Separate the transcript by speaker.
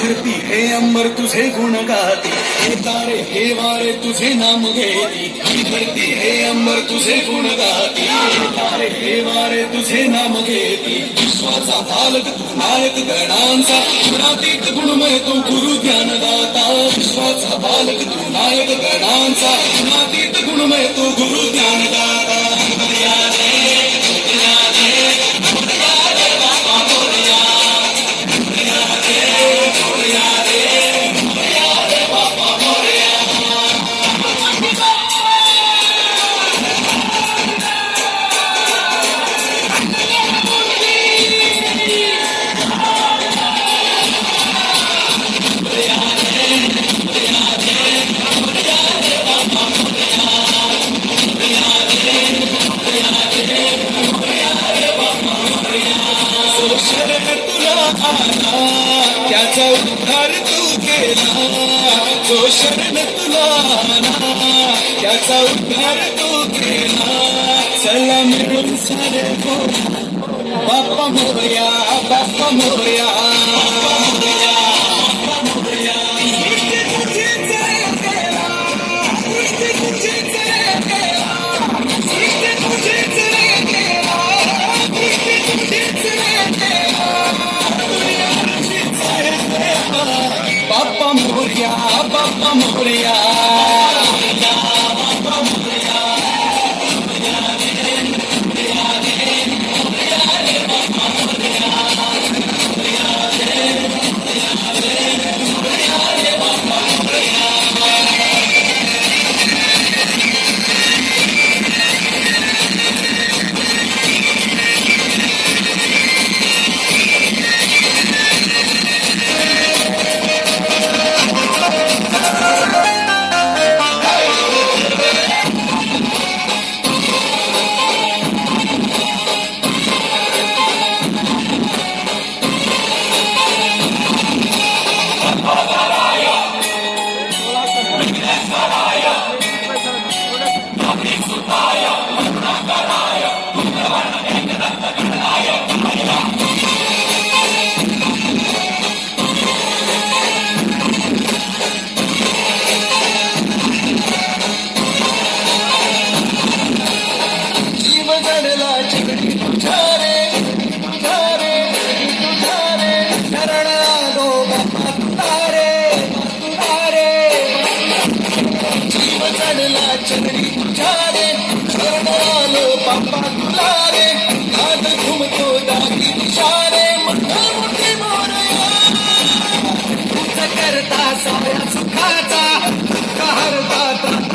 Speaker 1: धरती हे अंबर तुझे गुण गाती, हे तारे हे वारे तुझे नाम घेती. धरती हे अंबर तुझे गुण गाती, हे तारे हे वारे तुझे नाम घेती. विश्वाचा पालक तू नायक गणांचा, गुणातीत गुणमय तू गुरु ज्ञानदाता. विश्वाचा पालक तू नायक गणांचा, गुणातीत गुणमय तू गुरु ज्ञानदाता. त्याचा उद्धार तू केला, जो शरण तुला आला, त्याचा उद्धार तू केला. चला मिळून सारे बाप्पा मोरया, बाप्पा मोरया, बाप्पा मोरया, बाप्पा मोरया. बाप्पा मोरया, बाप्पा मोरया. चंद्री तुझारे शरणालो बाप्पा तुला रे. हात घुमतो दागी इशारे, मोठे मोठे मोरया. तुझ करता साऱ्या सुखाचा, दुःख हरता